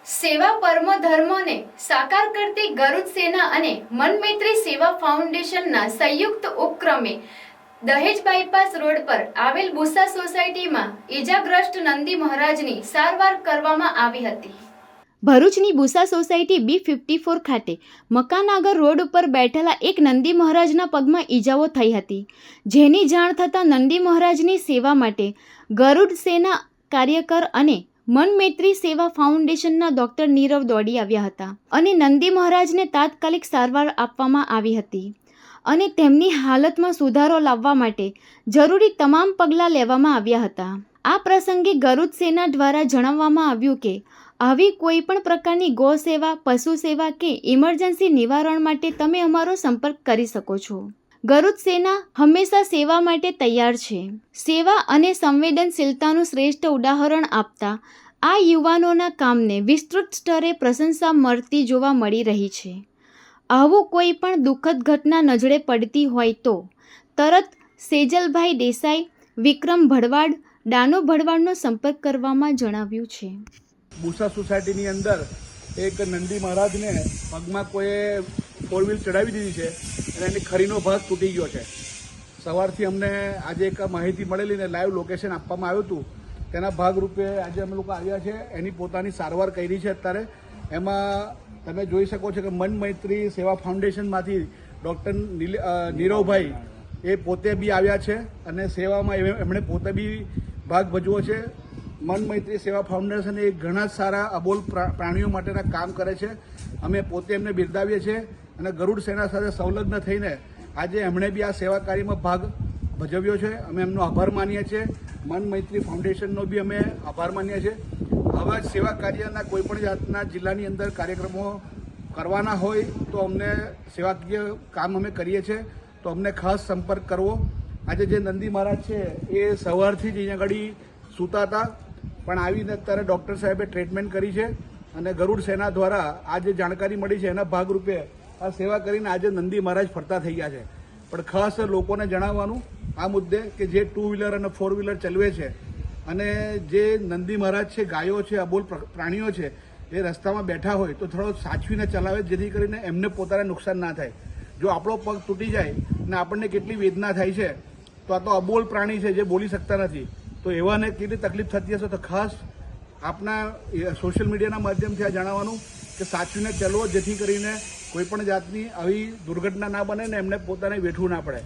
સેવા પરમો ધર્મોને સાકાર કરતી ગરુડ સેના અને મનમૈત્રી સેવા ફાઉન્ડેશનના સંયુક્ત ઉપક્રમે દહેજ બાયપાસ રોડ પર આવેલ બુસા સોસાયટીમાં ઈજાગ્રસ્ત નંદી મહારાજની સારવાર કરવામાં આવી હતી। ભરૂચની બુસા સોસાયટી B54 ખાતે મકાન આગળ રોડ ઉપર બેઠેલા એક નંદી મહારાજના પગમાં ઈજાઓ થઈ હતી, જેની જાણ થતાં નંદી મહારાજની સેવા માટે ગરુડ સેના કાર્યકર અને મનમૈત્રી સેવા ફાઉન્ડેશનના ડૉક્ટર નીરવ દોડી આવ્યા હતા અને નંદી મહારાજને તાત્કાલિક સારવાર આપવામાં આવી હતી અને તેમની હાલતમાં સુધારો લાવવા માટે જરૂરી તમામ પગલાં લેવામાં આવ્યા હતા। આ પ્રસંગે ગરુડ સેના દ્વારા જણાવવામાં આવ્યું કે આવી કોઈ પણ પ્રકારની ગૌ સેવા, પશુ સેવા કે ઇમરજન્સી નિવારણ માટે તમે અમારો સંપર્ક કરી શકો છો। ગરુડ સેના હંમેશા સેવા માટે તૈયાર છે। સેવા અને સંવેદનશીલતાનું શ્રેષ્ઠ ઉદાહરણ આપતા આ યુવાનોના કામને વિસ્તૃત સ્તરે પ્રશંસા મળતી જોવા મળી રહી છે। આવું કોઈ પણ દુઃખદ ઘટના નજરે પડતી હોય તો તરત સેજલભાઈ દેસાઈ, વિક્રમ ભડવાડ, ડાનો ભડવાડનો સંપર્ક કરવામાં જણાવ્યું છે। બુસા સોસાયટીની અંદર એક નંદી મહારાજને પગમાં કોઈએ 4 વ્હીલ ચડાવી દીધી છે અને એની ખરીનો ભાગ તૂટી ગયો છે। સવારથી અમને આજે એક માહિતી મળેલી ને લાઈવ લોકેશન આપવામાં આવ્યું હતું, તેના ભાગરૂપે આજે અમે લોકો આવ્યા છે। એની પોતાની સારવાર કરી છે। અત્યારે એમાં તમે જોઈ શકો છો કે મનમૈત્રી સેવા ફાઉન્ડેશનમાંથી ડૉક્ટર નીરવભાઈ એ પોતે બી આવ્યા છે અને સેવામાં એમણે પોતે બી ભાગ ભજવો છે। મનમૈત્રી સેવા ફાઉન્ડેશન એ ઘણા સારા અબોલ પ્રાણીઓ માટેના કામ કરે છે। અમે પોતે એમને બિરદાવીએ છીએ અને ગરુડ સેના સાથે સંલગ્ન થઈને આજે એમણે બી આ સેવા કાર્યમાં ભાગ ભજવ્યો છે। અમે એમનો આભાર માનીએ છીએ। મનમૈત્રી ફાઉન્ડેશનનો બી અમે આભાર માનીએ છીએ। આવા સેવા કાર્યના કોઈપણ જાતના જિલ્લાની અંદર કાર્યક્રમો કરવાના હોય તો અમને સેવાકીય કામ અમે કરીએ છીએ, તો અમને ખાસ સંપર્ક કરવો। આજે જે નંદી મહારાજ છે એ સવારથી જ અહીંયા આગળ સૂતા હતા, પણ આવીને અત્યારે ડૉક્ટર સાહેબે ટ્રીટમેન્ટ કરી છે અને ગરુડ સેના દ્વારા આ જે જાણકારી મળી છે એના ભાગરૂપે આ સેવા કરીને આજે નંદી મહારાજ ફરતા થઈ ગયા છે। પણ ખાસ લોકોને જણાવવાનું આ મુદ્દે કે જે 2 વ્હીલર અને 4 વ્હીલર ચલાવે છે અને જે નંદી મહારાજ છે, ગાયો છે, અબોલ પ્રાણીઓ છે, એ રસ્તામાં બેઠા હોય તો થોડો સાચવીને ચલાવે, જેથી કરીને એમને પોતાને નુકસાન ના થાય। જો આપણો પગ તૂટી જાય અને આપણને કેટલી વેદના થાય છે, તો આ તો અબોલ પ્રાણી છે જે બોલી શકતા નથી, તો એવાને કેટલી તકલીફ થતી હશે। તો ખાસ આપના સોશિયલ મીડિયાના માધ્યમથી આ જણાવવાનું કે સાચવીને ચલવો, જેથી કરીને કોઈપણ જાતની આવી દુર્ઘટના ના બને ને એમને પોતાને વેઠવું ના પડે।